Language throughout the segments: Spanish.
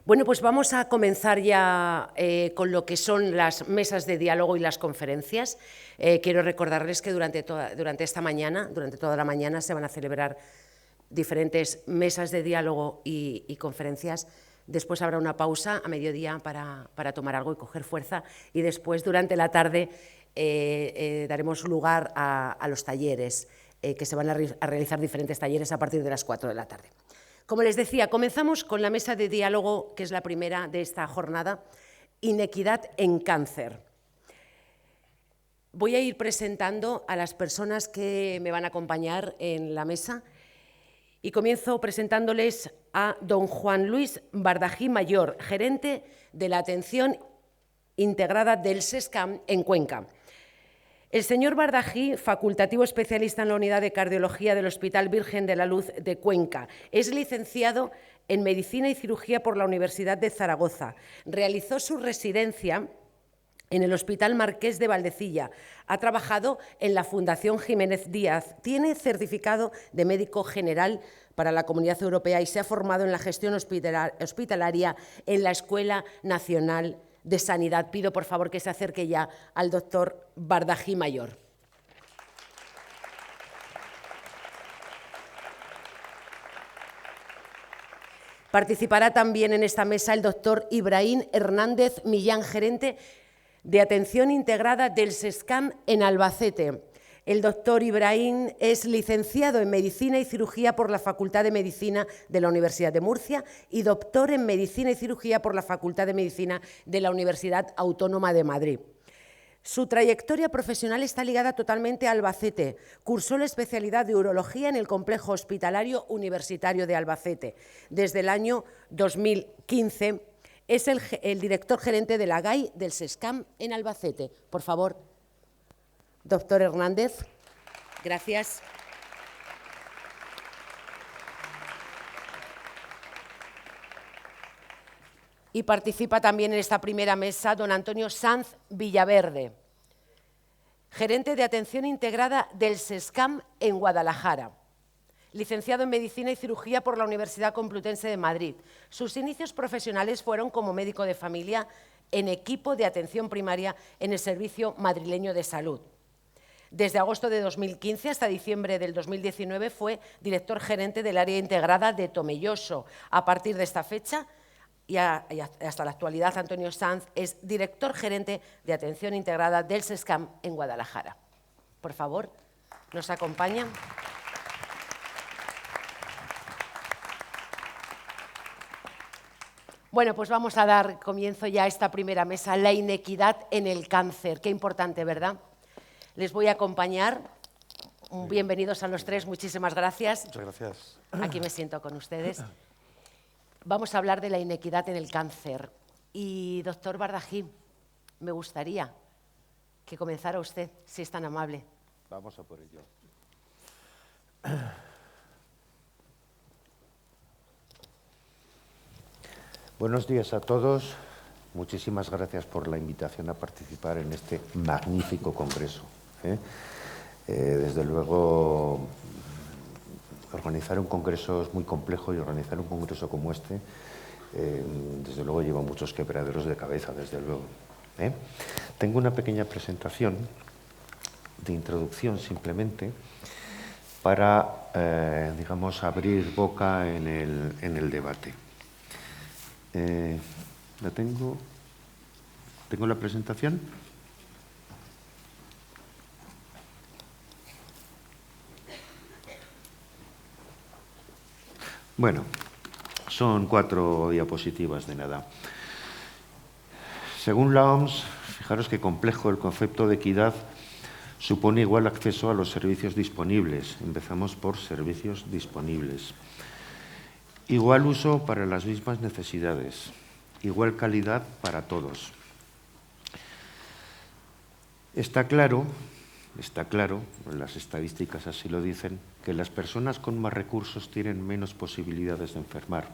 Bueno, pues vamos a comenzar ya con lo que son las mesas de diálogo y las conferencias. Quiero recordarles que durante toda la mañana, se van a celebrar diferentes mesas de diálogo y conferencias. Después habrá una pausa a mediodía para tomar algo y coger fuerza, y después, durante la tarde, daremos lugar a los talleres, que se van a realizar diferentes talleres a partir de las 4 de la tarde. Como les decía, comenzamos con la mesa de diálogo, que es la primera de esta jornada, Inequidad en cáncer. Voy a ir presentando a las personas que me van a acompañar en la mesa y comienzo presentándoles a don Juan Luis Bardají Mayor, gerente de la Atención Integrada del SESCAM en Cuenca. El señor Bardají, facultativo especialista en la Unidad de Cardiología del Hospital Virgen de la Luz de Cuenca, es licenciado en Medicina y Cirugía por la Universidad de Zaragoza. Realizó su residencia en el Hospital Marqués de Valdecilla. Ha trabajado en la Fundación Jiménez Díaz. Tiene certificado de médico general para la Comunidad Europea y se ha formado en la gestión hospitalaria en la Escuela Nacional de Sanidad. Pido, por favor, que se acerque ya al doctor Bardají Mayor. Participará también en esta mesa el doctor Ibrahim Hernández Millán, gerente de Atención Integrada del SESCAM en Albacete. El doctor Ibrahim es licenciado en Medicina y Cirugía por la Facultad de Medicina de la Universidad de Murcia y doctor en Medicina y Cirugía por la Facultad de Medicina de la Universidad Autónoma de Madrid. Su trayectoria profesional está ligada totalmente a Albacete. Cursó la especialidad de Urología en el Complejo Hospitalario Universitario de Albacete. Desde el año 2015 es el director gerente de la GAI del SESCAM en Albacete. Por favor, doctor Hernández. Gracias. Y participa también en esta primera mesa don Antonio Sanz Villaverde, gerente de Atención Integrada del SESCAM en Guadalajara. Licenciado en Medicina y Cirugía por la Universidad Complutense de Madrid. Sus inicios profesionales fueron como médico de familia en equipo de atención primaria en el Servicio Madrileño de Salud. Desde agosto de 2015 hasta diciembre del 2019 fue director gerente del área integrada de Tomelloso. A partir de esta fecha y hasta la actualidad, Antonio Sanz es director gerente de Atención Integrada del SESCAM en Guadalajara. Por favor, nos acompañan. Bueno, pues vamos a dar comienzo ya a esta primera mesa, la inequidad en el cáncer. Qué importante, ¿verdad? Les voy a acompañar. Bienvenidos a los tres, muchísimas gracias. Muchas gracias. Aquí me siento con ustedes. Vamos a hablar de la inequidad en el cáncer. Y, doctor Bardají, me gustaría que comenzara usted, si es tan amable. Vamos a por ello. Buenos días a todos. Muchísimas gracias por la invitación a participar en este magnífico congreso. Desde luego, organizar un congreso es muy complejo y organizar un congreso como este, desde luego, lleva muchos quebraderos de cabeza, desde luego. Tengo una pequeña presentación de introducción simplemente para, digamos, abrir boca en el debate. ¿La tengo? ¿Tengo la presentación? Bueno, son 4 diapositivas de nada. Según la OMS, fijaros qué complejo el concepto de equidad supone igual acceso a los servicios disponibles. Empezamos por servicios disponibles. Igual uso para las mismas necesidades, igual calidad para todos. Está claro, las estadísticas así lo dicen, que las personas con más recursos tienen menos posibilidades de enfermar.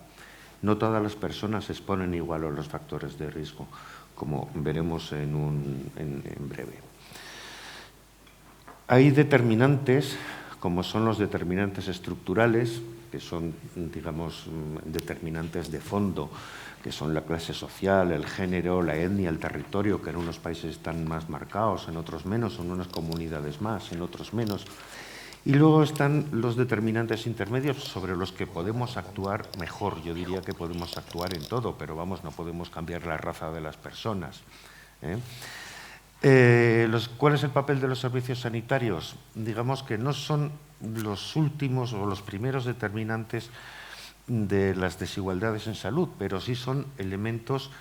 No todas las personas se exponen igual a los factores de riesgo, como veremos en breve. Hay determinantes, como son los determinantes estructurales, que son, digamos, determinantes de fondo que son la clase social, el género, la etnia, el territorio, que en unos países están más marcados, en otros menos, en unas comunidades más, en otros menos. Y luego están los determinantes intermedios sobre los que podemos actuar mejor. Yo diría que podemos actuar en todo, pero vamos, no podemos cambiar la raza de las personas, ¿eh? ¿Cuál es el papel de los servicios sanitarios? Digamos que no son los últimos o los primeros determinantes de las desigualdades en salud, pero sí son elementos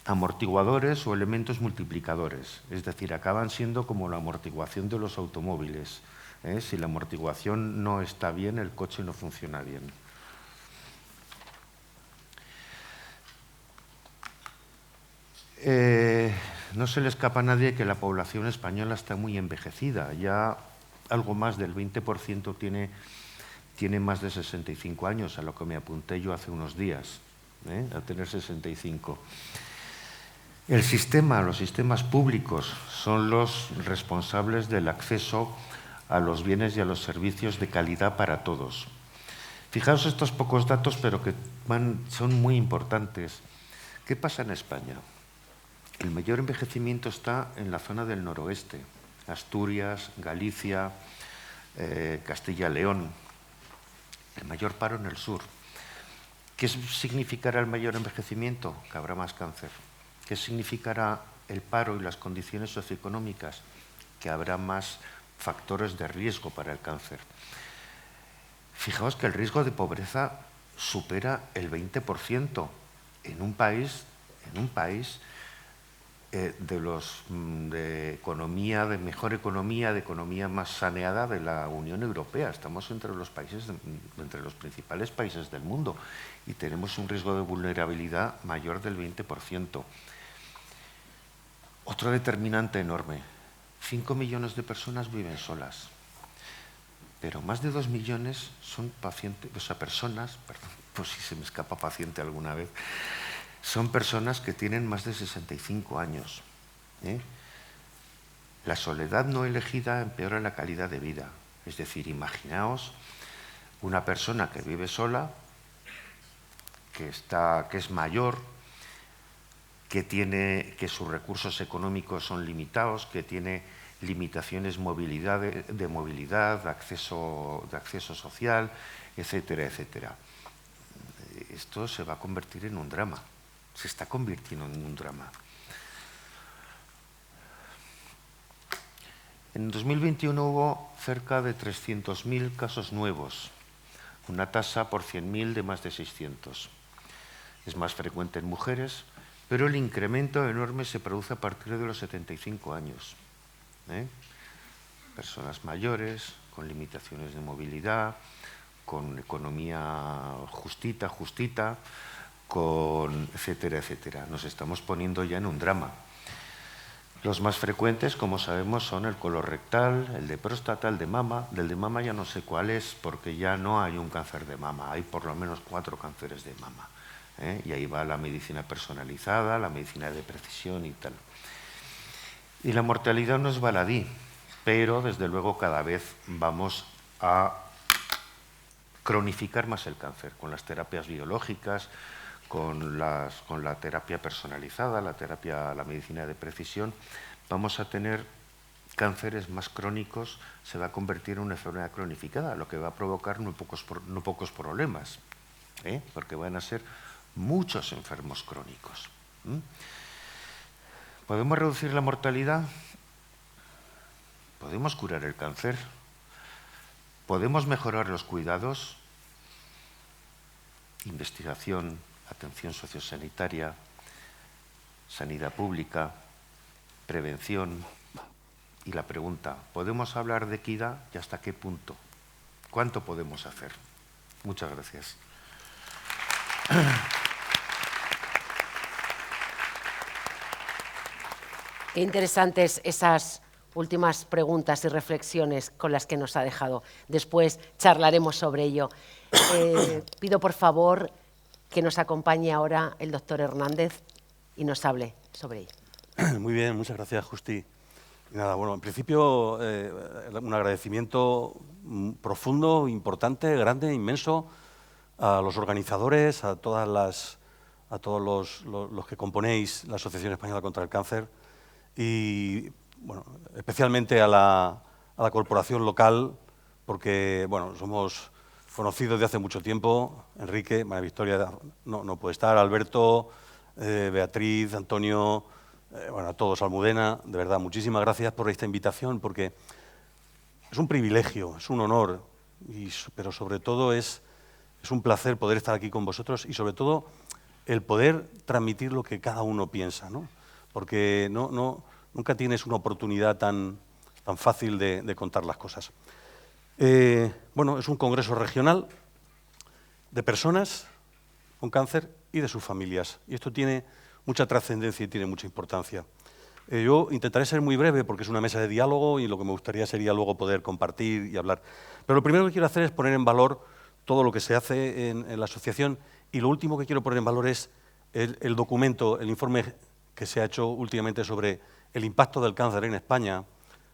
amortiguadores o elementos multiplicadores. Es decir, acaban siendo como la amortiguación de los automóviles. Si la amortiguación no está bien, el coche no funciona bien. No se le escapa a nadie que la población española está muy envejecida. Ya algo más del 20% tiene más de 65 años, a lo que me apunté yo hace unos días, a tener 65. Los sistemas públicos son los responsables del acceso a los bienes y a los servicios de calidad para todos. Fijaos estos pocos datos, pero que son muy importantes. ¿Qué pasa en España? El mayor envejecimiento está en la zona del noroeste, Asturias, Galicia, Castilla y León. El mayor paro en el sur. ¿Qué significará el mayor envejecimiento? Que habrá más cáncer. ¿Qué significará el paro y las condiciones socioeconómicas? Que habrá más factores de riesgo para el cáncer. Fijaos que el riesgo de pobreza supera el 20% en un país de economía, de mejor economía, de economía más saneada de la Unión Europea. Estamos entre los principales países del mundo y tenemos un riesgo de vulnerabilidad mayor del 20%. Otro determinante enorme: 5 millones de personas viven solas, pero más de 2 millones son personas, pues si se me escapa paciente alguna vez, son personas que tienen más de 65 años. La soledad no elegida empeora la calidad de vida. Es decir, imaginaos una persona que vive sola, que es mayor, que sus recursos económicos son limitados, que tiene limitaciones de movilidad, de acceso social, etcétera, etcétera. Esto se va a convertir en un drama. Se está convirtiendo en un drama. En 2021 hubo cerca de 300.000 casos nuevos, una tasa por 100.000 de más de 600. Es más frecuente en mujeres, pero el incremento enorme se produce a partir de los 75 años. Personas mayores, con limitaciones de movilidad, con economía justita, etcétera, etcétera. Nos estamos poniendo ya en un drama. Los más frecuentes, como sabemos, son el colorectal, el de próstata, el de mama. Del de mama ya no sé cuál es, porque ya no hay un cáncer de mama, hay por lo menos 4 cánceres de mama. Y ahí va la medicina personalizada, la medicina de precisión y tal. Y la mortalidad no es baladí, pero desde luego cada vez vamos a cronificar más el cáncer con las terapias biológicas, con la terapia personalizada, la medicina de precisión. Vamos a tener cánceres más crónicos, se va a convertir en una enfermedad cronificada, lo que va a provocar no pocos problemas, porque van a ser muchos enfermos crónicos. ¿Podemos reducir la mortalidad? ¿Podemos curar el cáncer? ¿Podemos mejorar los cuidados? Investigación, atención sociosanitaria, sanidad pública, prevención. Y la pregunta, ¿podemos hablar de equidad y hasta qué punto? ¿Cuánto podemos hacer? Muchas gracias. Qué interesantes esas últimas preguntas y reflexiones con las que nos ha dejado. Después charlaremos sobre ello. Pido, por favor, que nos acompañe ahora el doctor Hernández y nos hable sobre ello. Muy bien, muchas gracias, Justi. Nada, bueno, en principio, un agradecimiento profundo, importante, grande, inmenso a los organizadores, a todas las a todos los que componéis la Asociación Española contra el Cáncer y, bueno, especialmente a la corporación local, porque, bueno, somos conocidos de hace mucho tiempo. Enrique, María Victoria no puede estar, Alberto, Beatriz, Antonio, bueno, a todos, Almudena, de verdad, muchísimas gracias por esta invitación, porque es un privilegio, es un honor, pero sobre todo es un placer poder estar aquí con vosotros y sobre todo el poder transmitir lo que cada uno piensa, ¿no? Porque nunca tienes una oportunidad tan fácil de contar las cosas. Bueno, es un congreso regional de personas con cáncer y de sus familias, y esto tiene mucha trascendencia y tiene mucha importancia. Yo intentaré ser muy breve porque es una mesa de diálogo y lo que me gustaría sería luego poder compartir y hablar. Pero lo primero que quiero hacer es poner en valor todo lo que se hace en la asociación y lo último que quiero poner en valor es el documento, el informe que se ha hecho últimamente sobre el impacto del cáncer en España,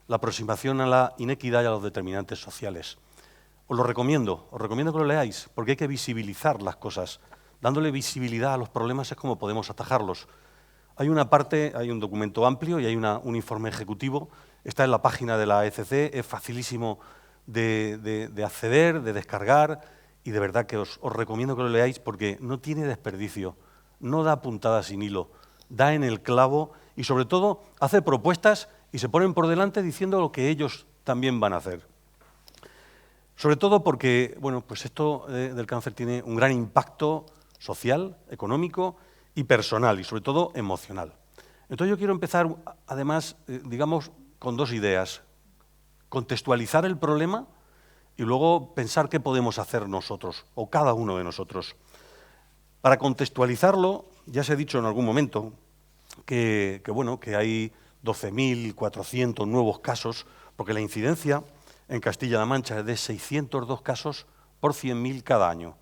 la aproximación a la inequidad y a los determinantes sociales. Os lo recomiendo que lo leáis porque hay que visibilizar las cosas. Dándole visibilidad a los problemas es como podemos atajarlos. Hay una parte, hay un documento amplio y hay un informe ejecutivo. Está en la página de la AECC, es facilísimo de acceder, de descargar y de verdad que os recomiendo que lo leáis porque no tiene desperdicio, no da puntadas sin hilo, da en el clavo y sobre todo hace propuestas y se ponen por delante diciendo lo que ellos también van a hacer. Sobre todo porque, bueno, pues esto del cáncer tiene un gran impacto social, económico y personal, y sobre todo emocional. Entonces yo quiero empezar, además, digamos, con dos ideas. Contextualizar el problema y luego pensar qué podemos hacer nosotros, o cada uno de nosotros. Para contextualizarlo, ya se ha dicho en algún momento que hay 12.400 nuevos casos, porque la incidencia en Castilla-La Mancha es de 602 casos por 100.000 cada año.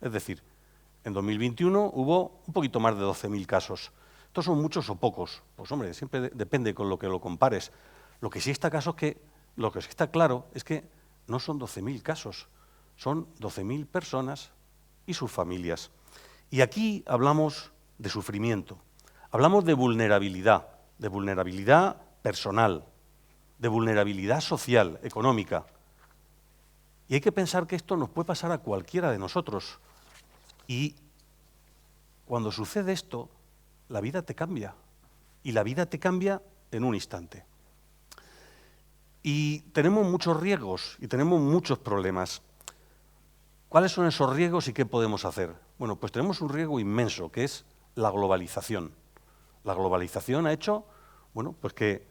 Es decir, en 2021 hubo un poquito más de 12.000 casos. ¿Estos son muchos o pocos? Pues hombre, siempre depende con lo que lo compares. Lo que sí está claro es que no son 12.000 casos, son 12.000 personas y sus familias. Y aquí hablamos de sufrimiento, hablamos de vulnerabilidad personal, de vulnerabilidad social, económica. Y hay que pensar que esto nos puede pasar a cualquiera de nosotros. Y cuando sucede esto, la vida te cambia. Y la vida te cambia en un instante. Y tenemos muchos riesgos y tenemos muchos problemas. ¿Cuáles son esos riesgos y qué podemos hacer? Bueno, pues tenemos un riesgo inmenso, que es la globalización. La globalización ha hecho, bueno, pues que,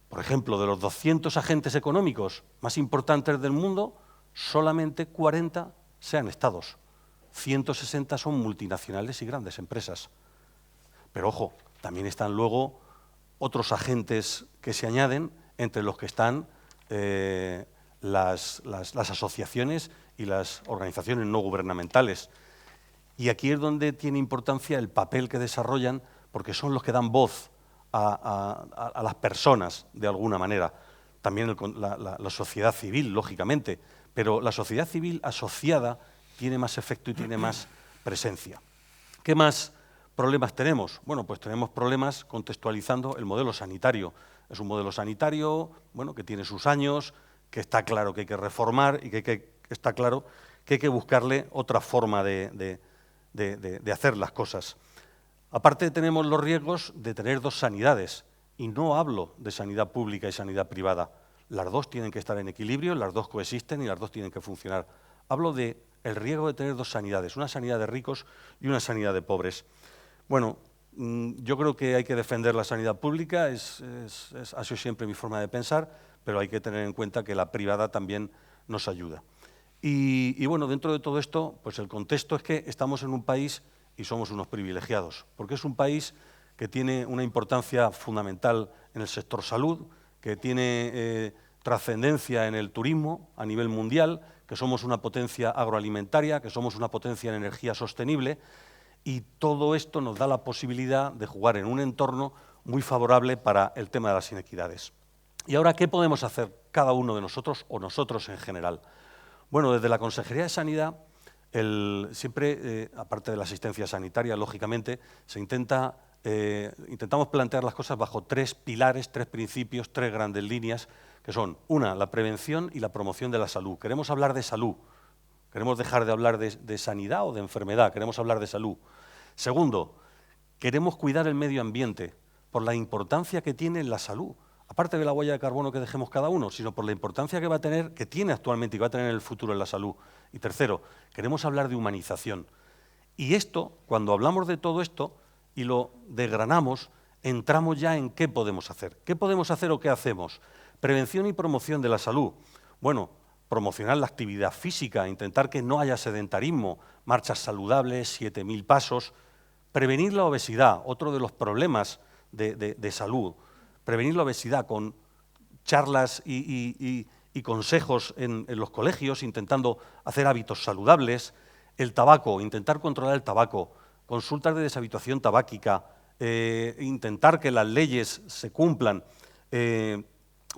por ejemplo, de los 200 agentes económicos más importantes del mundo, solamente 40 sean estados. 160 son multinacionales y grandes empresas. Pero ojo, también están luego otros agentes que se añaden, entre los que están las asociaciones y las organizaciones no gubernamentales. Y aquí es donde tiene importancia el papel que desarrollan, porque son los que dan voz a las personas, de alguna manera. También la sociedad civil, lógicamente, pero la sociedad civil asociada tiene más efecto y tiene más presencia. ¿Qué más problemas tenemos? Bueno, pues tenemos problemas contextualizando el modelo sanitario. Es un modelo sanitario, bueno, que tiene sus años, que está claro que hay que reformar y que está claro que hay que buscarle otra forma de hacer las cosas. Aparte tenemos los riesgos de tener dos sanidades, y no hablo de sanidad pública y sanidad privada. Las dos tienen que estar en equilibrio, las dos coexisten y las dos tienen que funcionar. Hablo del riesgo de tener dos sanidades, una sanidad de ricos y una sanidad de pobres. Bueno, yo creo que hay que defender la sanidad pública, ha sido siempre mi forma de pensar, pero hay que tener en cuenta que la privada también nos ayuda. Y bueno, dentro de todo esto, pues el contexto es que estamos en un país y somos unos privilegiados, porque es un país que tiene una importancia fundamental en el sector salud, que tiene trascendencia en el turismo a nivel mundial, que somos una potencia agroalimentaria, que somos una potencia en energía sostenible, y todo esto nos da la posibilidad de jugar en un entorno muy favorable para el tema de las inequidades. Y ahora, ¿qué podemos hacer cada uno de nosotros o nosotros en general? Bueno, desde la Consejería de Sanidad Siempre, aparte de la asistencia sanitaria, lógicamente, intentamos plantear las cosas bajo 3 pilares, 3 principios, 3 grandes líneas, que son, una, la prevención y la promoción de la salud. Queremos hablar de salud, queremos dejar de hablar de sanidad o de enfermedad, queremos hablar de salud. Segundo, queremos cuidar el medio ambiente por la importancia que tiene la salud, aparte de la huella de carbono que dejemos cada uno, sino por la importancia que va a tener, que tiene actualmente y va a tener en el futuro en la salud. Y tercero, queremos hablar de humanización. Y esto, cuando hablamos de todo esto y lo desgranamos, entramos ya en qué podemos hacer. ¿Qué podemos hacer o qué hacemos? Prevención y promoción de la salud. Bueno, promocionar la actividad física, intentar que no haya sedentarismo, marchas saludables, 7.000 pasos. Prevenir la obesidad, otro de los problemas de salud. Prevenir la obesidad con charlas y consejos en los colegios, intentando hacer hábitos saludables. El tabaco, intentar controlar el tabaco, consultas de deshabituación tabáquica, intentar que las leyes se cumplan.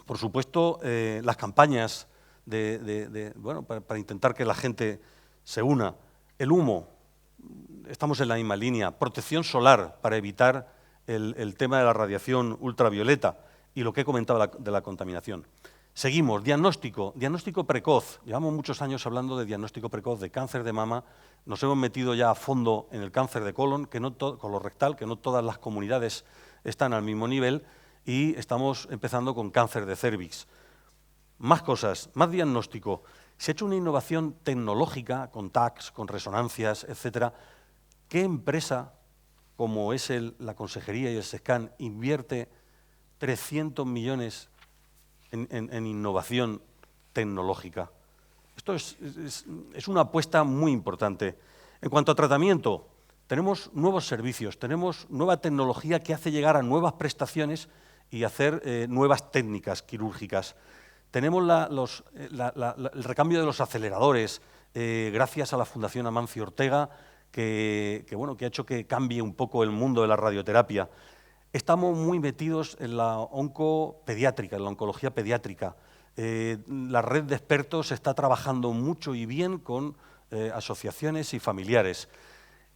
Por supuesto, las campañas para intentar que la gente se una. El humo, estamos en la misma línea. Protección solar para evitar el tema de la radiación ultravioleta y lo que he comentado de la contaminación. Seguimos, diagnóstico precoz. Llevamos muchos años hablando de diagnóstico precoz de cáncer de mama. Nos hemos metido ya a fondo en el cáncer de colon, colorectal, que no todas las comunidades están al mismo nivel, y estamos empezando con cáncer de cérvix. Más cosas, más diagnóstico. Se ha hecho una innovación tecnológica con TACs, con resonancias, etcétera. ¿Qué empresa, como es la Consejería y el SESCAN, invierte 300 millones en innovación tecnológica? Esto es una apuesta muy importante. En cuanto a tratamiento, tenemos nuevos servicios, tenemos nueva tecnología que hace llegar a nuevas prestaciones y hacer nuevas técnicas quirúrgicas. Tenemos el recambio de los aceleradores, gracias a la Fundación Amancio Ortega, que ha hecho que cambie un poco el mundo de la radioterapia. Estamos muy metidos en la oncopediátrica, en la oncología pediátrica. La red de expertos está trabajando mucho y bien con asociaciones y familiares.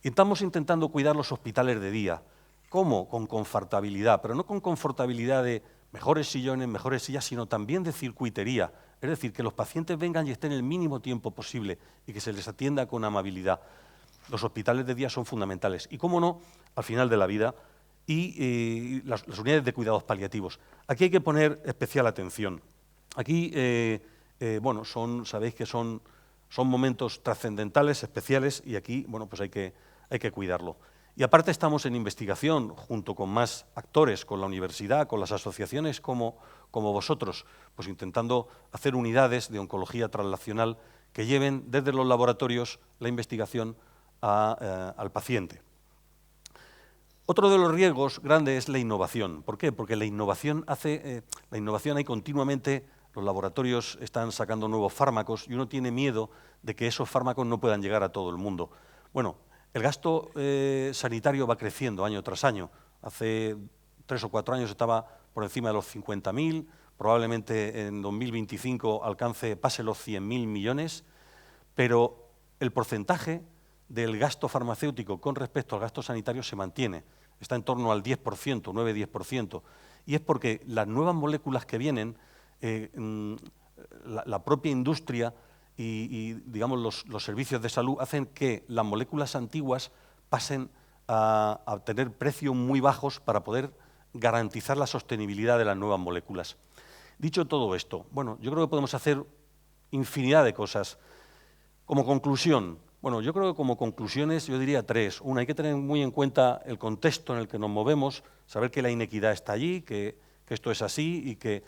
Estamos intentando cuidar los hospitales de día. ¿Cómo? Con confortabilidad, pero no con confortabilidad de mejores sillones, mejores sillas, sino también de circuitería. Es decir, que los pacientes vengan y estén el mínimo tiempo posible y que se les atienda con amabilidad. Los hospitales de día son fundamentales. Y, cómo no, al final de la vida, y las unidades de cuidados paliativos. Aquí hay que poner especial atención. Aquí, sabéis que son momentos trascendentales, especiales, y aquí, pues hay que cuidarlo. Y aparte estamos en investigación, junto con más actores, con la universidad, con las asociaciones como vosotros, pues intentando hacer unidades de oncología translacional que lleven desde los laboratorios la investigación al paciente. Otro de los riesgos grandes es la innovación. ¿Por qué? Porque la innovación hay continuamente, los laboratorios están sacando nuevos fármacos y uno tiene miedo de que esos fármacos no puedan llegar a todo el mundo. Bueno, el gasto sanitario va creciendo año tras año. Hace 3 o 4 años estaba por encima de los 50.000, probablemente en 2025 pase los 100.000 millones, pero el porcentaje del gasto farmacéutico con respecto al gasto sanitario se mantiene, está en torno al 10%, 9-10%, y es porque las nuevas moléculas que vienen, la propia industria y digamos, los servicios de salud hacen que las moléculas antiguas pasen a tener precios muy bajos para poder garantizar la sostenibilidad de las nuevas moléculas. Dicho todo esto, yo creo que podemos hacer infinidad de cosas. Como conclusión, yo creo que como conclusiones yo diría 3. Una, hay que tener muy en cuenta el contexto en el que nos movemos, saber que la inequidad está allí, que esto es así y que,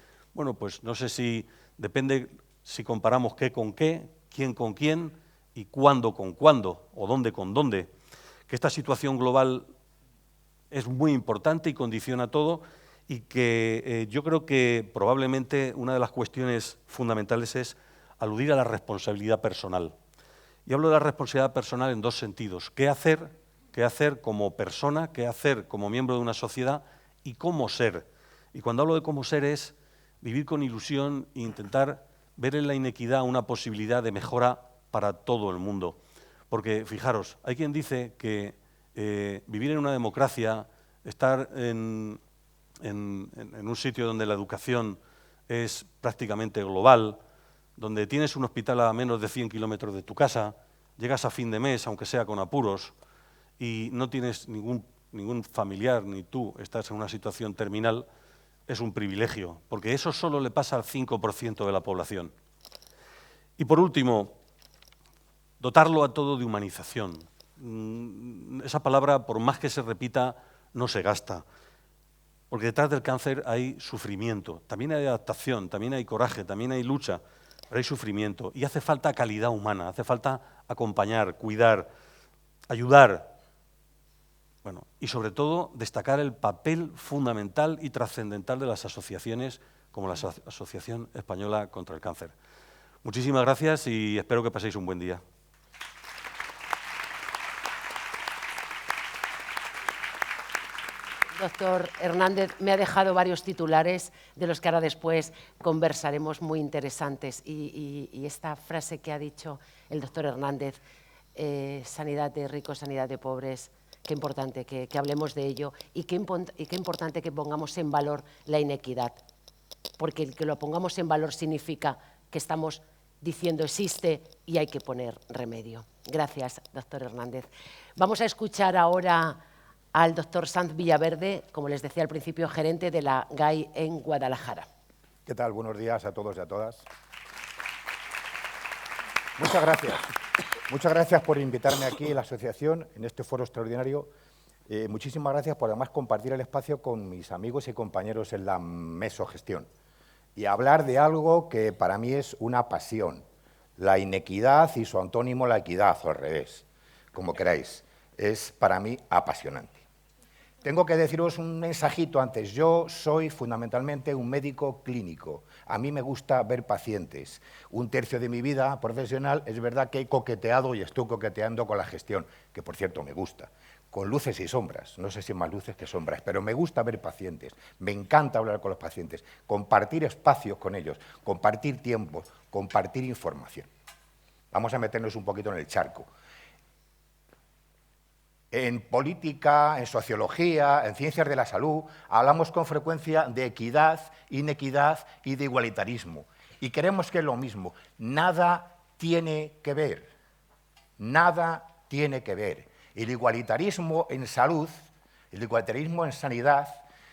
pues no sé si depende si comparamos qué con qué, quién con quién y cuándo con cuándo o dónde con dónde. Que esta situación global es muy importante y condiciona todo y que yo creo que probablemente una de las cuestiones fundamentales es aludir a la responsabilidad personal. Y hablo de la responsabilidad personal en 2 sentidos. ¿Qué hacer como persona? ¿Qué hacer como miembro de una sociedad? Y cómo ser. Y cuando hablo de cómo ser es vivir con ilusión e intentar ver en la inequidad una posibilidad de mejora para todo el mundo. Porque, fijaros, hay quien dice que vivir en una democracia, estar en un sitio donde la educación es prácticamente global, donde tienes un hospital a menos de 100 kilómetros de tu casa, llegas a fin de mes, aunque sea con apuros, y no tienes ningún familiar, ni tú estás en una situación terminal, es un privilegio, porque eso solo le pasa al 5% de la población. Y por último, dotarlo a todo de humanización. Esa palabra, por más que se repita, no se gasta. Porque detrás del cáncer hay sufrimiento, también hay adaptación, también hay coraje, también hay lucha, pero hay sufrimiento. Y hace falta calidad humana, hace falta acompañar, cuidar, ayudar. Bueno, y sobre todo destacar el papel fundamental y trascendental de las asociaciones como la Asociación Española contra el Cáncer. Muchísimas gracias y espero que paséis un buen día. Doctor Hernández, me ha dejado varios titulares de los que ahora después conversaremos, muy interesantes. Y esta frase que ha dicho el doctor Hernández, sanidad de ricos, sanidad de pobres, qué importante que hablemos de ello y qué importante que pongamos en valor la inequidad. Porque el que lo pongamos en valor significa que estamos diciendo existe y hay que poner remedio. Gracias, doctor Hernández. Vamos a escuchar ahora al doctor Sanz Villaverde, como les decía al principio, gerente de la GAI en Guadalajara. ¿Qué tal? Buenos días a todos y a todas. Muchas gracias. Muchas gracias por invitarme aquí en la asociación, en este foro extraordinario. Muchísimas gracias por además compartir el espacio con mis amigos y compañeros en la mesogestión y hablar de algo que para mí es una pasión, la inequidad y su antónimo la equidad, o al revés, como queráis. Es para mí apasionante. Tengo que deciros un mensajito antes. Yo soy fundamentalmente un médico clínico. A mí me gusta ver pacientes. Un tercio de mi vida profesional es verdad que he coqueteado y estoy coqueteando con la gestión, que por cierto me gusta, con luces y sombras. No sé si más luces que sombras, pero me gusta ver pacientes. Me encanta hablar con los pacientes, compartir espacios con ellos, compartir tiempo, compartir información. Vamos a meternos un poquito en el charco. En política, en sociología, en ciencias de la salud, hablamos con frecuencia de equidad, inequidad y de igualitarismo. Y creemos que es lo mismo. Nada tiene que ver. Nada tiene que ver. El igualitarismo en salud, el igualitarismo en sanidad,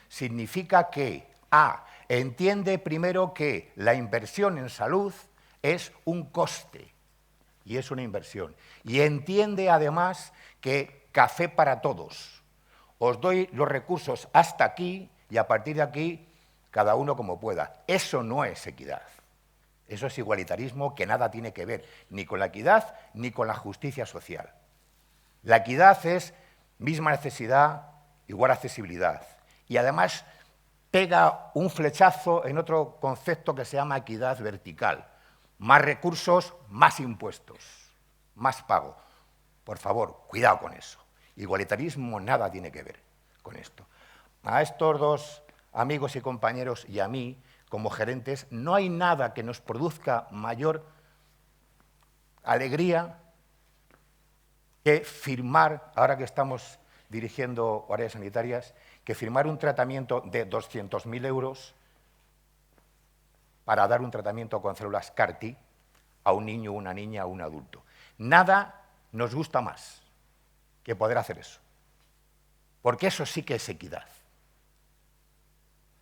significa que, entiende primero que la inversión en salud es un coste y es una inversión. Y entiende además que café para todos. Os doy los recursos hasta aquí y a partir de aquí cada uno como pueda. Eso no es equidad. Eso es igualitarismo que nada tiene que ver ni con la equidad ni con la justicia social. La equidad es misma necesidad, igual accesibilidad. Y además pega un flechazo en otro concepto que se llama equidad vertical. Más recursos, más impuestos, más pago. Por favor, cuidado con eso. Igualitarismo nada tiene que ver con esto. A estos dos amigos y compañeros y a mí, como gerentes, no hay nada que nos produzca mayor alegría que firmar, ahora que estamos dirigiendo áreas sanitarias, que firmar un tratamiento de 200.000 euros para dar un tratamiento con células CAR-T a un niño, una niña o un adulto. Nada nos gusta más que poder hacer eso, porque eso sí que es equidad.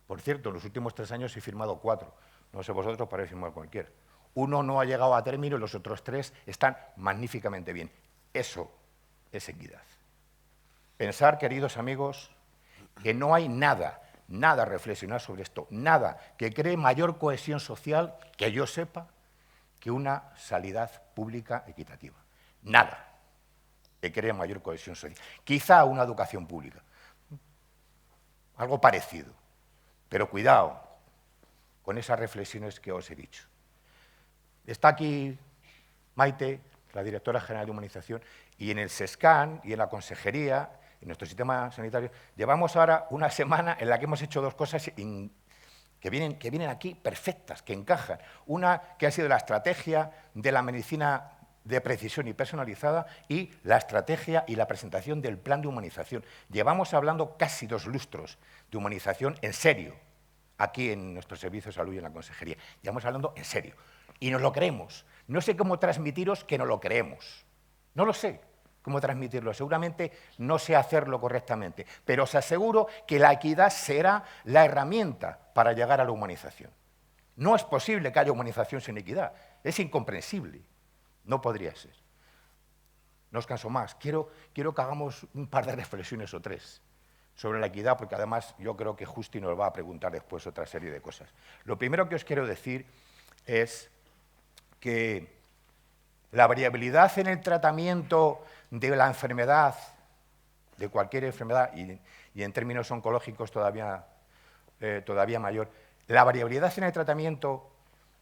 Por cierto, en los últimos 3 años he firmado 4, no sé vosotros, para firmar cualquiera. Uno no ha llegado a término y los otros 3 están magníficamente bien. Eso es equidad. Pensar, queridos amigos, que no hay nada a reflexionar sobre esto, nada que cree mayor cohesión social, que yo sepa, que una sanidad pública equitativa. Nada que cree mayor cohesión social. Quizá una educación pública, algo parecido, pero cuidado con esas reflexiones que os he dicho. Está aquí Maite, la directora general de Humanización, y en el SESCAN y en la consejería, en nuestro sistema sanitario, llevamos ahora una semana en la que hemos hecho 2 cosas que vienen aquí perfectas, que encajan. Una que ha sido la estrategia de la medicina de precisión y personalizada, y la estrategia y la presentación del plan de humanización. Llevamos hablando casi 2 lustros de humanización en serio, aquí en nuestro servicio de salud y en la consejería. Llevamos hablando en serio. Y nos lo creemos. No sé cómo transmitiros que no lo creemos. No lo sé cómo transmitirlo. Seguramente no sé hacerlo correctamente. Pero os aseguro que la equidad será la herramienta para llegar a la humanización. No es posible que haya humanización sin equidad. Es incomprensible. No podría ser. No os canso más. Quiero que hagamos un par de reflexiones o 3 sobre la equidad, porque además yo creo que Justi nos va a preguntar después otra serie de cosas. Lo primero que os quiero decir es que la variabilidad en el tratamiento de la enfermedad, de cualquier enfermedad, y en términos oncológicos todavía mayor, la variabilidad en el tratamiento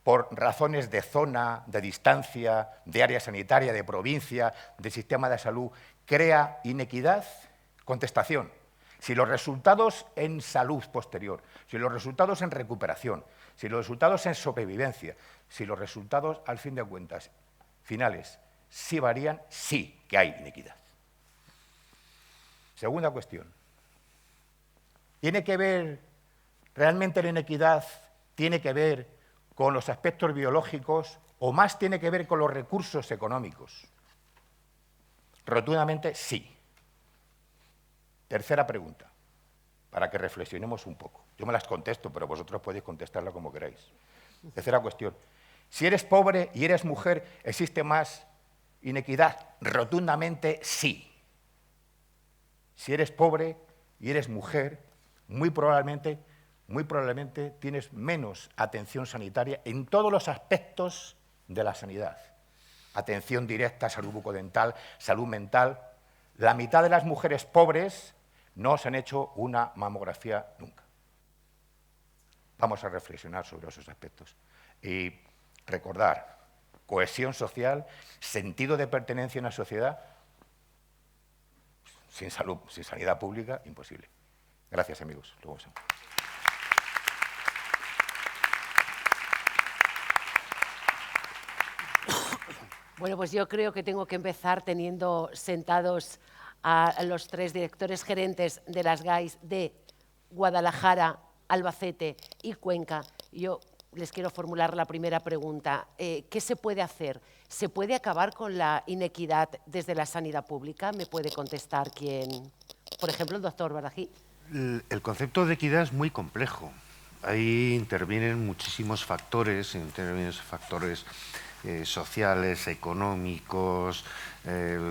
por razones de zona, de distancia, de área sanitaria, de provincia, de sistema de salud, crea inequidad. Contestación. Si los resultados en salud posterior, si los resultados en recuperación, si los resultados en sobrevivencia, si los resultados, al fin de cuentas, finales, sí varían, sí que hay inequidad. Segunda cuestión. ¿Tiene que ver, realmente la inequidad tiene que ver con los aspectos biológicos o más tiene que ver con los recursos económicos? Rotundamente sí. Tercera pregunta, para que reflexionemos un poco. Yo me las contesto, pero vosotros podéis contestarla como queráis. Tercera cuestión. Si eres pobre y eres mujer, ¿existe más inequidad? Rotundamente sí. Si eres pobre y eres mujer, muy probablemente tienes menos atención sanitaria en todos los aspectos de la sanidad. Atención directa, salud bucodental, salud mental. La mitad de las mujeres pobres no se han hecho una mamografía nunca. Vamos a reflexionar sobre esos aspectos. Y recordar, cohesión social, sentido de pertenencia en la sociedad, sin salud, sin sanidad pública, imposible. Gracias, amigos. Luego vemos. Bueno, pues yo creo que tengo que empezar teniendo sentados a los 3 directores gerentes de las GAIS de Guadalajara, Albacete y Cuenca. Yo les quiero formular la primera pregunta. ¿Qué se puede hacer? ¿Se puede acabar con la inequidad desde la sanidad pública? ¿Me puede contestar quién? Por ejemplo, el doctor Bardají. El concepto de equidad es muy complejo. Ahí intervienen muchísimos factores, sociales, económicos,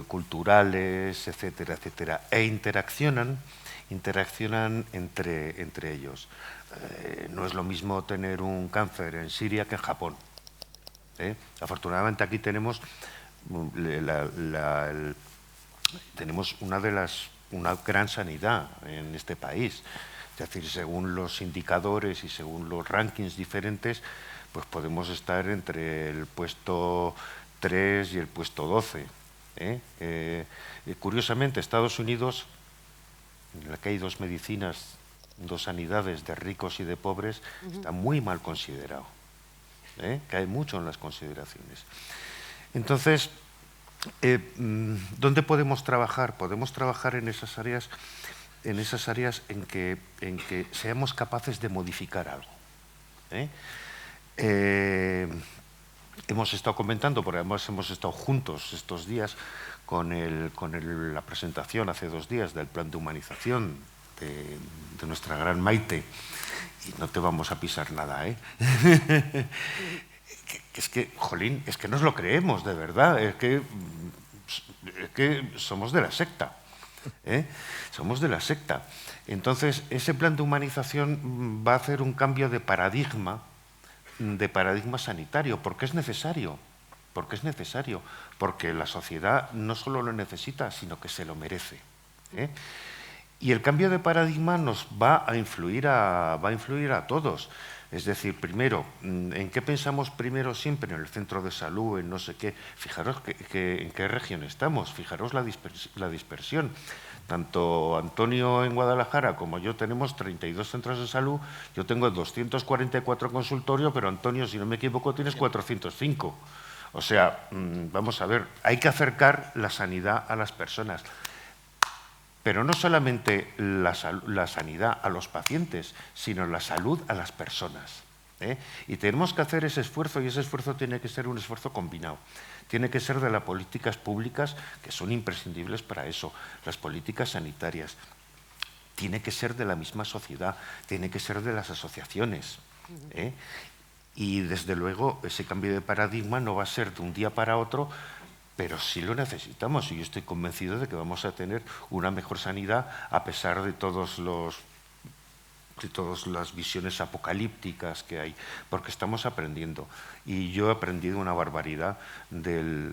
culturales, etcétera, etcétera, e interaccionan entre ellos. No es lo mismo tener un cáncer en Siria que en Japón. Afortunadamente aquí tenemos una gran sanidad en este país. Es decir, según los indicadores y según los rankings diferentes, pues podemos estar entre el puesto 3 y el puesto 12. Curiosamente, Estados Unidos, en la que hay 2 medicinas, 2 sanidades de ricos y de pobres, está muy mal considerado. Cae mucho en las consideraciones. Entonces, ¿dónde podemos trabajar? Podemos trabajar en esas áreas en que seamos capaces de modificar algo. Hemos estado comentando, porque además hemos estado juntos estos días con la presentación hace 2 días del plan de humanización de nuestra gran Maite, y no te vamos a pisar nada, Es que, jolín, es que nos lo creemos, de verdad, es que somos de la secta, somos de la secta. Entonces, ese plan de humanización va a hacer un cambio de paradigma sanitario, porque es necesario, porque la sociedad no solo lo necesita, sino que se lo merece. Y el cambio de paradigma nos va a influir a todos. Es decir, primero, ¿en qué pensamos primero siempre? En el centro de salud, en no sé qué. Fijaros en qué región estamos, fijaros la dispersión. Tanto Antonio en Guadalajara como yo tenemos 32 centros de salud, yo tengo 244 consultorios, pero Antonio, si no me equivoco, tienes 405. O sea, vamos a ver, hay que acercar la sanidad a las personas. Pero no solamente la sanidad a los pacientes, sino la salud a las personas, ¿eh? Y tenemos que hacer ese esfuerzo, y ese esfuerzo tiene que ser un esfuerzo combinado. Tiene que ser de las políticas públicas, que son imprescindibles para eso, las políticas sanitarias. Tiene que ser de la misma sociedad, tiene que ser de las asociaciones, ¿eh? Y desde luego ese cambio de paradigma no va a ser de un día para otro, pero sí lo necesitamos, y yo estoy convencido de que vamos a tener una mejor sanidad a pesar de todas las visiones apocalípticas que hay, porque estamos aprendiendo. Y yo he aprendido una barbaridad del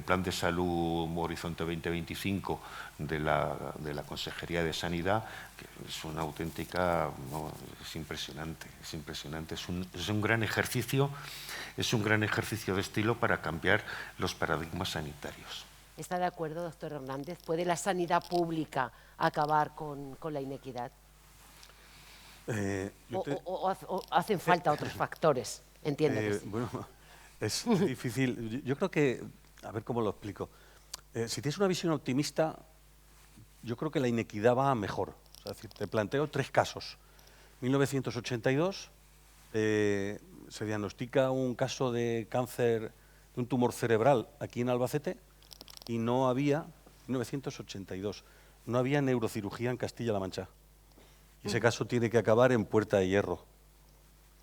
Plan de Salud Horizonte 2025 de la Consejería de Sanidad, que es una auténtica, es impresionante, es un gran ejercicio. Es un gran ejercicio de estilo para cambiar los paradigmas sanitarios. ¿Está de acuerdo, doctor Hernández? ¿Puede la sanidad pública acabar con la inequidad? ¿O hacen falta otros factores? Entiendo que sí. Bueno, es difícil. Yo creo que, a ver cómo lo explico. Si tienes una visión optimista, yo creo que la inequidad va mejor. O sea, es decir, te planteo 3 casos. 1982... se diagnostica un caso de cáncer, de un tumor cerebral aquí en Albacete, y no había, 1982, no había neurocirugía en Castilla-La Mancha. Y ese caso tiene que acabar en Puerta de Hierro.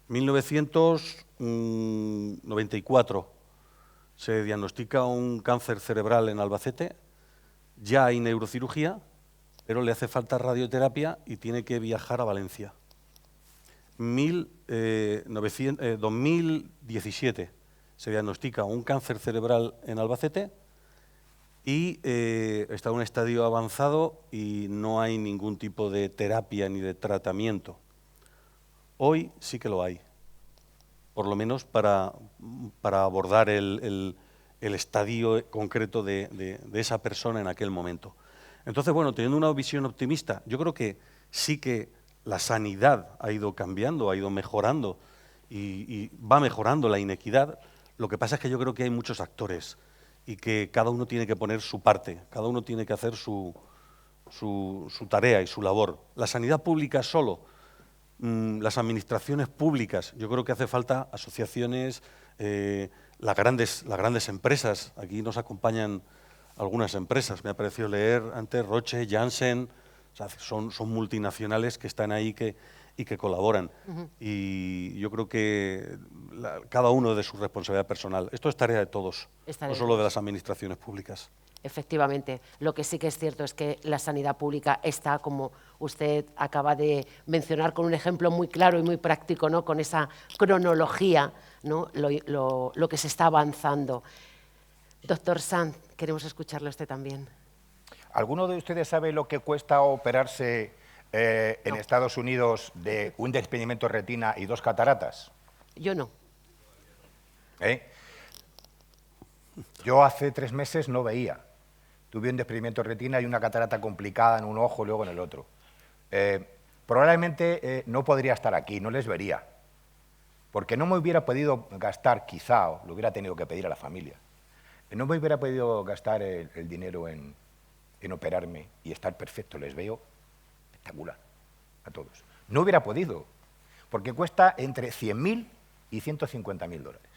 1994 se diagnostica un cáncer cerebral en Albacete, ya hay neurocirugía, pero le hace falta radioterapia y tiene que viajar a Valencia. 2017 se diagnostica un cáncer cerebral en Albacete y está en un estadio avanzado y no hay ningún tipo de terapia ni de tratamiento. Hoy sí que lo hay, por lo menos para abordar el estadio concreto de esa persona en aquel momento. Entonces, bueno, teniendo una visión optimista, yo creo que sí que la sanidad ha ido cambiando, ha ido mejorando y va mejorando la inequidad. Lo que pasa es que yo creo que hay muchos actores y que cada uno tiene que poner su parte, cada uno tiene que hacer su tarea y su labor. La sanidad pública solo, las administraciones públicas, yo creo que hace falta asociaciones, las grandes empresas. Aquí nos acompañan algunas empresas, me ha parecido leer antes Roche, Janssen. O sea, son multinacionales que están ahí y que colaboran. Y yo creo que cada uno de su responsabilidad personal. Esto es tarea de todos, no solo de las administraciones públicas. Efectivamente. Lo que sí que es cierto es que la sanidad pública está, como usted acaba de mencionar, con un ejemplo muy claro y muy práctico, ¿no? Con esa cronología, ¿no? Lo que se está avanzando. Doctor Sanz, queremos escucharle a usted también. ¿Alguno de ustedes sabe lo que cuesta operarse en Estados Unidos de un desprendimiento de retina y 2 cataratas? Yo no. Yo hace 3 meses no veía. Tuve un desprendimiento de retina y una catarata complicada en un ojo y luego en el otro. Probablemente no podría estar aquí, no les vería. Porque no me hubiera podido gastar, quizá, o lo hubiera tenido que pedir a la familia, no me hubiera podido gastar el dinero en operarme y estar perfecto. Les veo espectacular a todos. No hubiera podido, porque cuesta entre 100.000 y 150.000 dólares.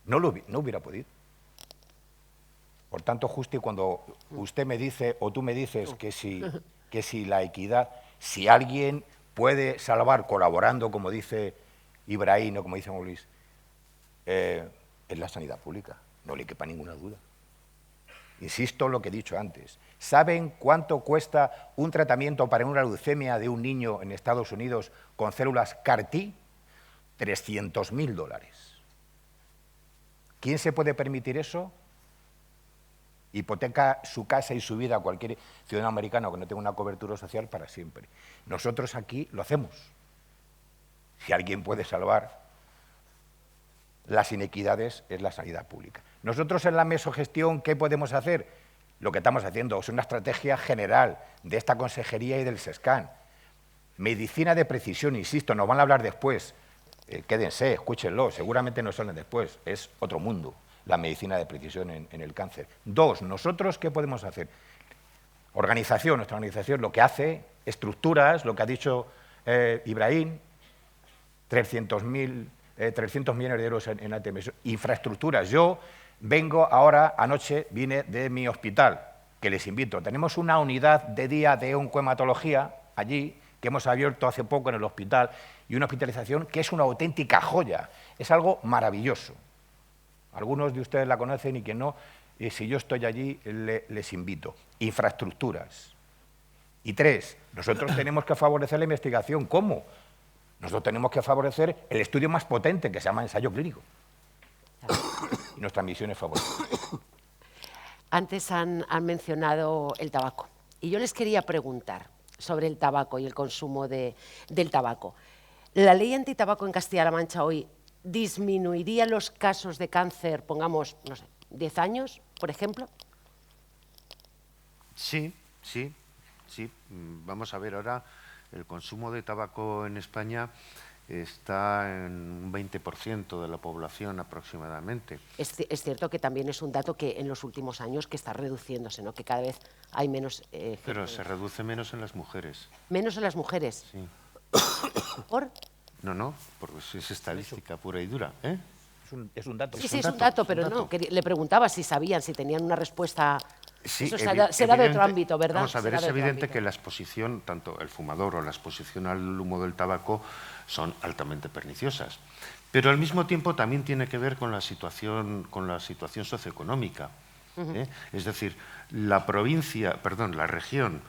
No hubiera podido. Por tanto, Justi, cuando usted me dice, o tú me dices que si la equidad, si alguien puede salvar colaborando, como dice Ibrahim o como dice Luis, es la sanidad pública, no le quepa ninguna duda. Insisto en lo que he dicho antes. ¿Saben cuánto cuesta un tratamiento para una leucemia de un niño en Estados Unidos con células CAR-T? 300.000 dólares. ¿Quién se puede permitir eso? Hipoteca su casa y su vida a cualquier ciudadano americano que no tenga una cobertura social para siempre. Nosotros aquí lo hacemos. Si alguien puede salvar las inequidades, es la sanidad pública. Nosotros en la mesogestión, ¿qué podemos hacer? Lo que estamos haciendo es una estrategia general de esta consejería y del SESCAN. Medicina de precisión, insisto, nos van a hablar después. quédense, escúchenlo, seguramente nos salen después, es otro mundo, la medicina de precisión en el cáncer. 2, nosotros, ¿qué podemos hacer? Nuestra organización lo que hace, estructuras, lo que ha dicho Ibrahim, 300 millones de euros en ATM, infraestructuras. Yo vengo ahora, anoche vine de mi hospital, que les invito. Tenemos una unidad de día de oncohematología allí, que hemos abierto hace poco en el hospital, y una hospitalización que es una auténtica joya, es algo maravilloso. Algunos de ustedes la conocen y quien no, si yo estoy allí, les invito. Infraestructuras. Y 3, nosotros tenemos que favorecer la investigación. ¿Cómo? Nosotros tenemos que favorecer el estudio más potente, que se llama ensayo clínico. Y nuestra misión es favorecer. Antes han mencionado el tabaco. Y yo les quería preguntar sobre el tabaco y el consumo del tabaco. ¿La ley antitabaco en Castilla-La Mancha hoy disminuiría los casos de cáncer, pongamos, no sé, 10 años, por ejemplo? Sí. Vamos a ver ahora, el consumo de tabaco en España está en un 20% de la población aproximadamente. Es cierto que también es un dato que en los últimos años que está reduciéndose, ¿no? Que cada vez hay menos... Pero se reduce menos en las mujeres. ¿Menos en las mujeres? Sí. ¿Por? No, porque es estadística pura y dura, ¿eh? Es un dato. Sí, es un dato, pero no, le preguntaba si sabían, si tenían una respuesta... Sí, eso será de otro ámbito, ¿verdad? Vamos a ver, será es de otro evidente ámbito. que la exposición, tanto el fumador o la exposición al humo del tabaco, son altamente perniciosas. Pero al mismo tiempo también tiene que ver con la situación socioeconómica. ¿Eh? Es decir, la región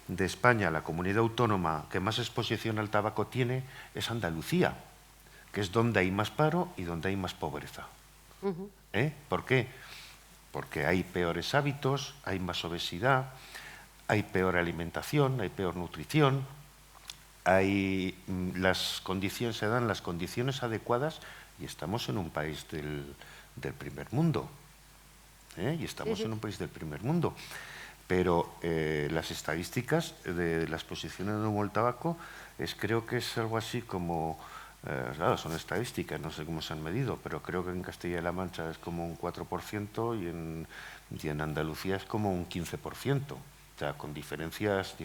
de España, la comunidad autónoma que más exposición al tabaco tiene es Andalucía, que es donde hay más paro y donde hay más pobreza. ¿Por qué? Porque hay peores hábitos, hay más obesidad, hay peor alimentación, hay peor nutrición, se dan las condiciones adecuadas y estamos en un país del primer mundo. En un país del primer mundo. Pero las estadísticas de la exposición al humo del tabaco creo que es algo así como... claro, son estadísticas, no sé cómo se han medido, pero creo que en Castilla-La Mancha es como un 4% y en Andalucía es como un 15%. O sea, con diferencias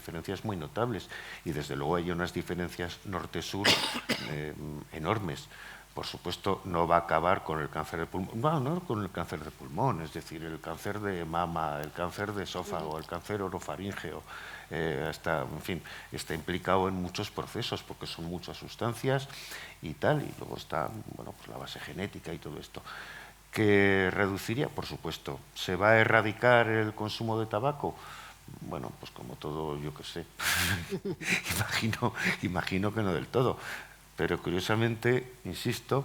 muy notables. Y desde luego hay unas diferencias norte-sur enormes. Por supuesto, no va a acabar con el cáncer de pulmón, no con el cáncer de pulmón, es decir, el cáncer de mama, el cáncer de esófago, el cáncer orofaríngeo, en fin, está implicado en muchos procesos porque son muchas sustancias y tal, y luego está, bueno, pues la base genética y todo esto. ¿Que reduciría? Por supuesto. ¿Se va a erradicar el consumo de tabaco? Bueno, pues como todo, yo qué sé, imagino que no del todo. Pero curiosamente, insisto,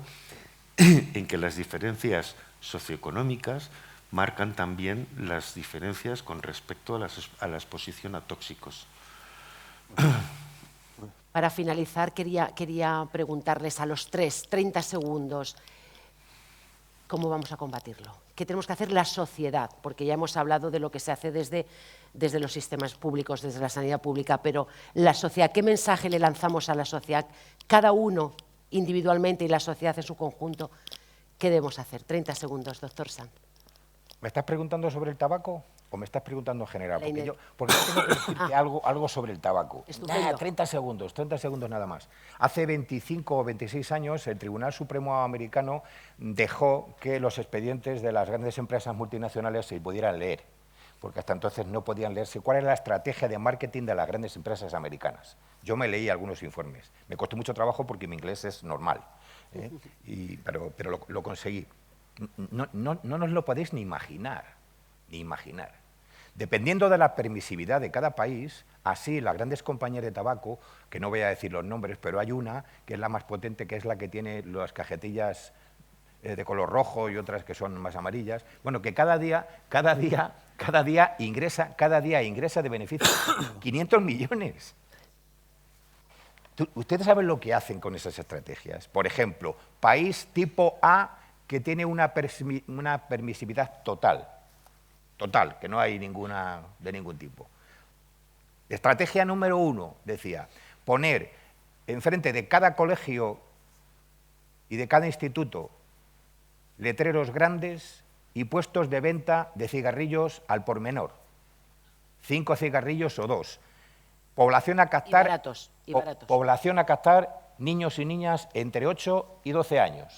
en que las diferencias socioeconómicas marcan también las diferencias con respecto a la exposición a tóxicos. Para finalizar, quería preguntarles a los 30 segundos, ¿cómo vamos a combatirlo? ¿Qué tenemos que hacer la sociedad? Porque ya hemos hablado de lo que se hace desde los sistemas públicos, desde la sanidad pública, pero la sociedad, ¿qué mensaje le lanzamos a la sociedad? Cada uno individualmente y la sociedad en su conjunto, ¿qué debemos hacer? 30 segundos, doctor Sanz. ¿Me estás preguntando sobre el tabaco o me estás preguntando en general? Porque yo tengo que decirte algo sobre el tabaco. 30 segundos nada más. Hace 25 o 26 años el Tribunal Supremo americano dejó que los expedientes de las grandes empresas multinacionales se pudieran leer, porque hasta entonces no podían leerse cuál era la estrategia de marketing de las grandes empresas americanas. Yo me leí algunos informes. Me costó mucho trabajo porque mi inglés es normal, pero lo conseguí. No nos lo podéis ni imaginar. Dependiendo de la permisividad de cada país, así las grandes compañías de tabaco, que no voy a decir los nombres, pero hay una que es la más potente, que es la que tiene las cajetillas de color rojo y otras que son más amarillas, bueno, que cada día ingresa de beneficio 500 millones. ¿Ustedes saben lo que hacen con esas estrategias? Por ejemplo, país tipo A que tiene una permisividad total, que no hay ninguna de ningún tipo. Estrategia número 1, decía, poner enfrente de cada colegio y de cada instituto letreros grandes y puestos de venta de cigarrillos al por menor. 5 cigarrillos o 2. Población a captar, y baratos. Población a captar niños y niñas entre 8 y 12 años.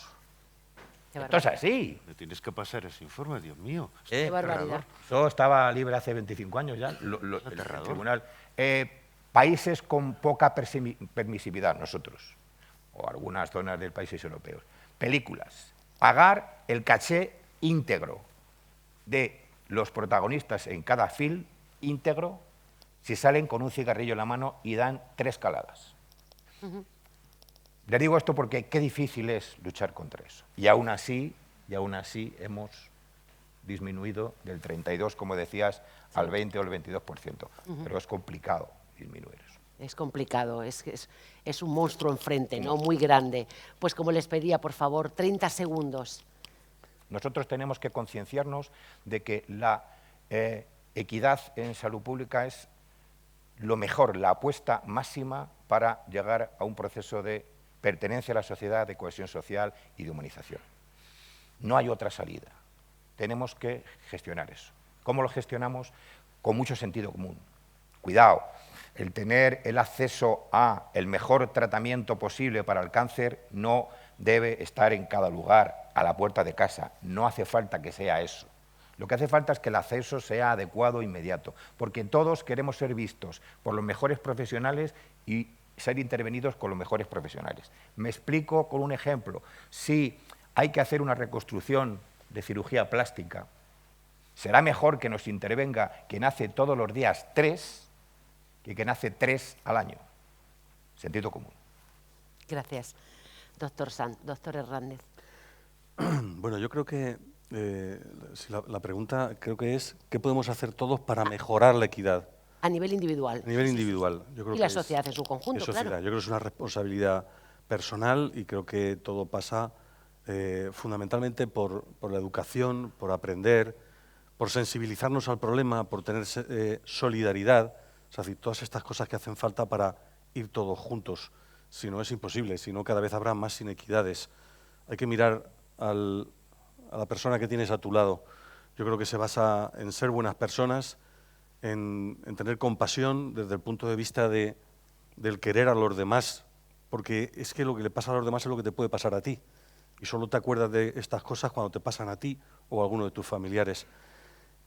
Esto es así. Me tienes que pasar ese informe, Dios mío. Qué barbaridad. Eso estaba libre hace 25 años ya, el tribunal. Países con poca permisividad, nosotros, o algunas zonas de países europeos. Películas. Pagar el caché íntegro de los protagonistas en cada film íntegro si salen con un cigarrillo en la mano y dan 3 caladas. Le digo esto porque qué difícil es luchar contra eso. Y aún así hemos disminuido del 32, como decías, al 20 o el 22%. Pero es complicado disminuir eso. Es complicado, es un monstruo enfrente, ¿no? Muy grande. Pues como les pedía, por favor, 30 segundos. Nosotros tenemos que concienciarnos de que la equidad en salud pública es lo mejor, la apuesta máxima para llegar a un proceso de pertenencia a la sociedad, de cohesión social y de humanización. No hay otra salida. Tenemos que gestionar eso. ¿Cómo lo gestionamos? Con mucho sentido común. Cuidado, el tener el acceso a el mejor tratamiento posible para el cáncer no debe estar en cada lugar, a la puerta de casa. No hace falta que sea eso. Lo que hace falta es que el acceso sea adecuado e inmediato, porque todos queremos ser vistos por los mejores profesionales y ser intervenidos con los mejores profesionales. Me explico con un ejemplo. Si hay que hacer una reconstrucción de cirugía plástica, será mejor que nos intervenga quien hace todos los días 3 que quien hace 3 al año. Sentido común. Gracias. Doctor Hernández. Bueno, yo creo que si la pregunta creo que es ¿qué podemos hacer todos para mejorar la equidad? A nivel individual. A nivel individual. Yo creo y que la sociedad en su conjunto, claro. Yo creo que es una responsabilidad personal y creo que todo pasa fundamentalmente por la educación, por aprender, por sensibilizarnos al problema, por tener solidaridad, es decir, todas estas cosas que hacen falta para ir todos juntos. Si no, es imposible, si no, cada vez habrá más inequidades. Hay que mirar a la persona que tienes a tu lado. Yo creo que se basa en ser buenas personas, en tener compasión desde el punto de vista del querer a los demás, porque es que lo que le pasa a los demás es lo que te puede pasar a ti. Y solo te acuerdas de estas cosas cuando te pasan a ti o a alguno de tus familiares.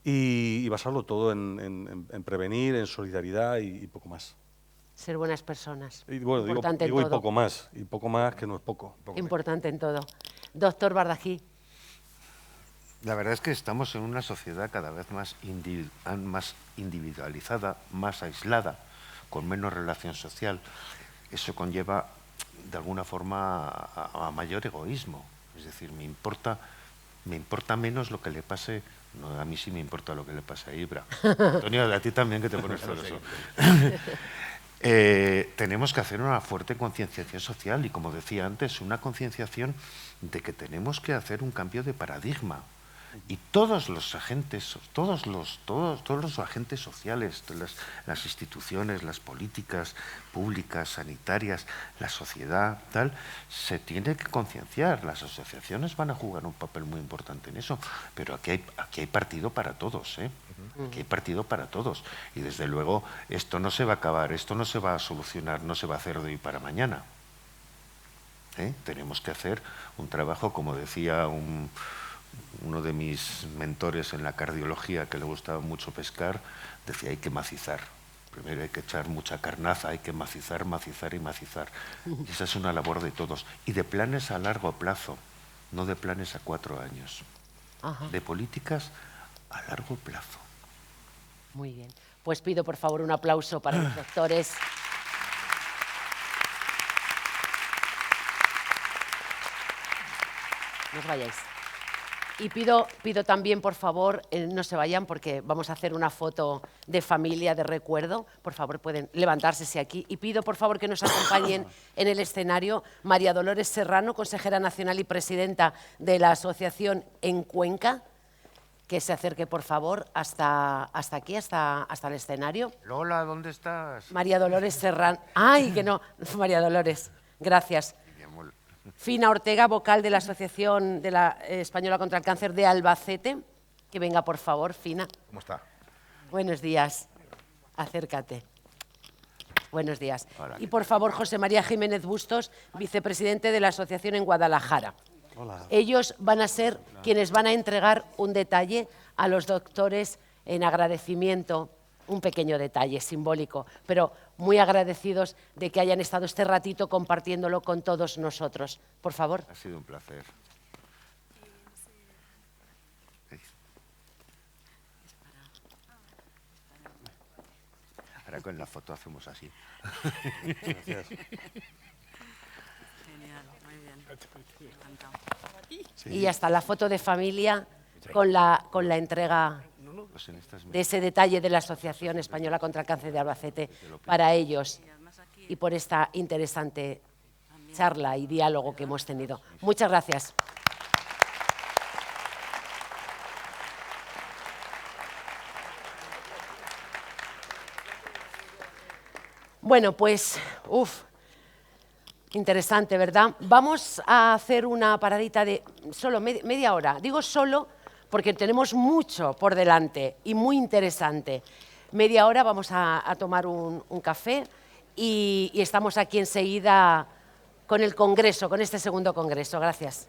Y basarlo todo en prevenir, en solidaridad y poco más. Ser buenas personas. Y bueno, Importante digo en todo. y poco más que no es poco. Importante en todo. Doctor Bardají. La verdad es que estamos en una sociedad cada vez más individualizada, más aislada, con menos relación social. Eso conlleva, de alguna forma, a mayor egoísmo. Es decir, me importa menos lo que le pase. No, a mí sí me importa lo que le pase a Ibra. Antonio, a ti también, que te pones celoso. Tenemos que hacer una fuerte concienciación social y, como decía antes, una concienciación de que tenemos que hacer un cambio de paradigma. Y todos los agentes, todos los agentes sociales, las instituciones, las políticas públicas, sanitarias, la sociedad, tal, se tiene que concienciar. Las asociaciones van a jugar un papel muy importante en eso, pero aquí hay partido para todos, ¿eh? Aquí hay partido para todos. Y desde luego esto no se va a acabar, esto no se va a solucionar, no se va a hacer de hoy para mañana. Tenemos que hacer un trabajo, como decía uno de mis mentores en la cardiología, que le gustaba mucho pescar, decía, hay que macizar. Primero hay que echar mucha carnaza, hay que macizar, macizar y macizar. Y esa es una labor de todos. Y de planes a largo plazo, no de planes a 4 años. Ajá. De políticas a largo plazo. Muy bien. Pues pido, por favor, un aplauso para los doctores. No os vayáis. Y pido también, por favor, no se vayan porque vamos a hacer una foto de familia, de recuerdo. Por favor, pueden levantarse aquí. Y pido, por favor, que nos acompañen en el escenario María Dolores Serrano, consejera nacional y presidenta de la Asociación en Cuenca, que se acerque, por favor, hasta aquí, hasta el escenario. Lola, ¿dónde estás? María Dolores Serrano. ¡Ay, que no! María Dolores, gracias. Fina Ortega, vocal de la Asociación Española contra el Cáncer de Albacete. Que venga, por favor, Fina. ¿Cómo está? Buenos días. Acércate. Buenos días. Hola, Y por favor, José María Jiménez Bustos, vicepresidente de la asociación en Guadalajara. Hola. Ellos van a ser quienes van a entregar un detalle a los doctores en agradecimiento, un pequeño detalle simbólico, pero muy agradecidos de que hayan estado este ratito compartiéndolo con todos nosotros. Por favor. Ha sido un placer. Ahora con la foto hacemos así. Gracias. Genial, muy bien. Encantado. Y ya está, la foto de familia con la entrega Pues en estas de ese detalle de la Asociación Española contra el Cáncer de Albacete para ellos y por esta interesante charla y diálogo que hemos tenido. Muchas gracias. Bueno, pues, interesante, ¿verdad? Vamos a hacer una paradita de solo media hora. Digo solo porque tenemos mucho por delante y muy interesante. Media hora vamos a tomar un café y estamos aquí enseguida con el congreso, con este segundo congreso. Gracias.